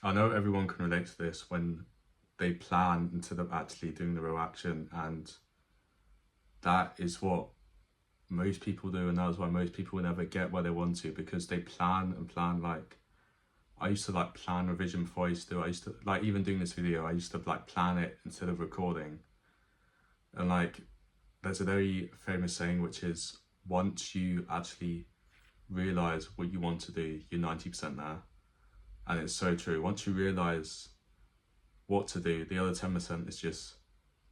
I know everyone can relate to this when they plan instead of actually doing the real action, and that is what most people do, and that is why most people will never get where they want to, because they plan and plan. Like, I used to like plan revision before I used to like, even doing this video, I used to like plan it instead of recording. And like, there's a very famous saying which is, once you actually realize what you want to do, you're 90% there. And it's so true. Once you realize what to do, the other 10% is just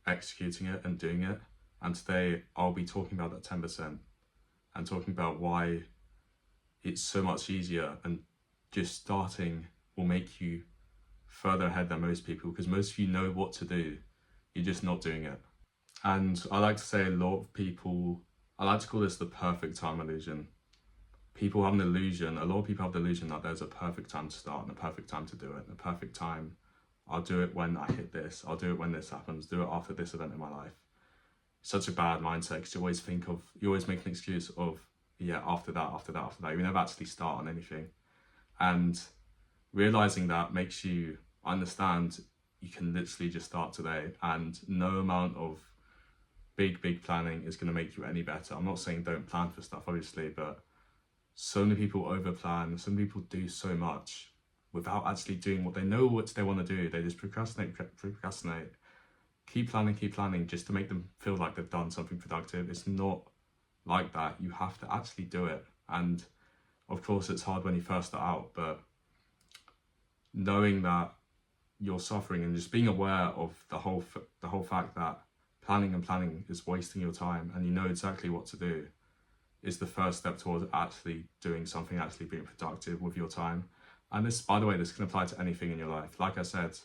executing it and doing it. And today I'll be talking about that 10% and talking about why it's so much easier, and just starting will make you further ahead than most people, because most of you know what to do, you're just not doing it. And I like to say, a lot of people, I like to call this the perfect time illusion. People have an illusion, a lot of people have the illusion that there's a perfect time to start and a perfect time to do it, and a perfect time, I'll do it when I hit this, I'll do it when this happens, do it after this event in my life. Such a bad mindset, because you always make an excuse of, yeah, after that, after that, after that. You never actually start on anything. And realizing that makes you understand you can literally just start today, and no amount of big planning is going to make you any better. I'm not saying don't plan for stuff, obviously, but so many people over plan, so many people do so much without actually doing what they know what they want to do. They just procrastinate, keep planning just to make them feel like they've done something productive. It's not like that. You have to actually do it. And of course it's hard when you first start out, but knowing that you're suffering and just being aware of the whole fact that planning is wasting your time, and you know exactly what to do, is the first step towards actually doing something, actually being productive with your time. And this, by the way, this can apply to anything in your life. Like I said,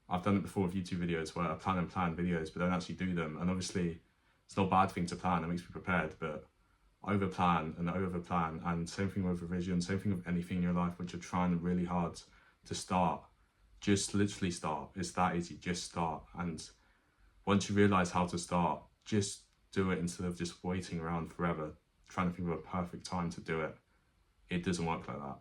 I've done it before with YouTube videos where I plan videos but don't actually do them. And obviously it's not a bad thing to plan, it makes me prepared, but over plan, and same thing with revision, same thing with anything in your life which you're trying really hard to start. Just literally start. It's that easy. Just start. And once you realize how to start, just do it instead of just waiting around forever trying to think of a perfect time to do it. It doesn't work like that.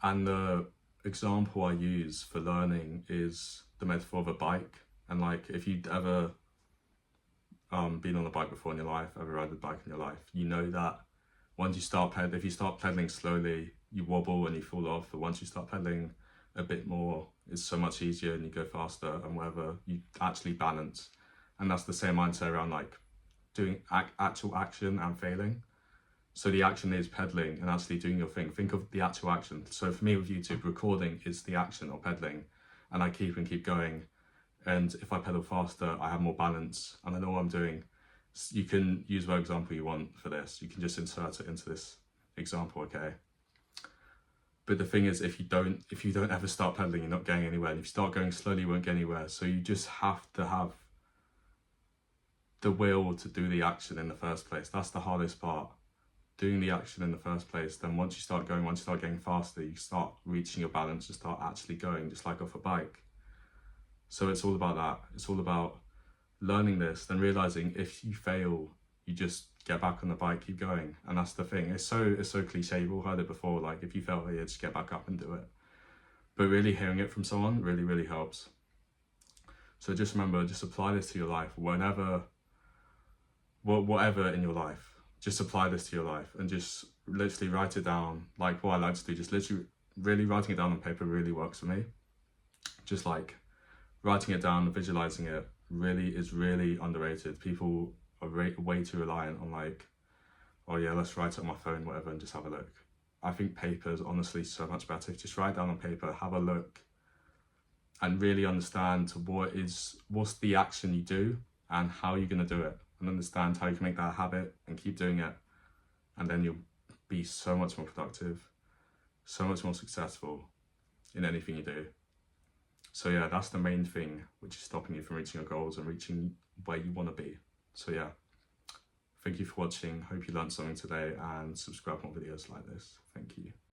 And the example I use for learning is the metaphor of a bike. And like, if you'd ever been on a bike before in your life, ever ride a bike in your life, you know that once you start if you start pedaling slowly, you wobble and you fall off. But once you start pedaling a bit more, it's so much easier and you go faster, and whatever, you actually balance. And that's the same mindset around like doing actual action and failing. So the action is pedaling and actually doing your thing. Think of the actual action. So for me with YouTube, recording is the action of pedaling, and I keep going. And if I pedal faster, I have more balance and I know what I'm doing. You can use whatever example you want for this. You can just insert it into this example, okay? But the thing is, if you don't ever start pedaling, you're not going anywhere. And if you start going slowly, you won't get anywhere. So you just have to have the will to do the action in the first place. That's the hardest part. Doing the action in the first place. Then once you start getting faster, you start reaching your balance and start actually going, just like off a bike. So it's all about that. It's all about learning this, then realizing if you fail, you just get back on the bike, keep going. And that's the thing. It's so cliche. You've all heard it before. Like, if you fail here, just get back up and do it. But really hearing it from someone really helps. So just remember, just apply this to your life whenever, whatever in your life. Just apply this to your life and just literally write it down. Like what I like to do, just literally really writing it down on paper really works for me. Just like writing it down, visualizing it is really underrated. People are way too reliant on like, oh yeah, let's write it on my phone, whatever, and just have a look. I think paper is honestly so much better. Just write it down on paper, have a look, and really understand what's the action you do and how you're going to do it, and understand how you can make that a habit and keep doing it. And then you'll be so much more productive, so much more successful in anything you do. So yeah, that's the main thing which is stopping you from reaching your goals and reaching where you want to be. So yeah, thank you for watching. Hope you learned something today, and subscribe for more videos like this. Thank you.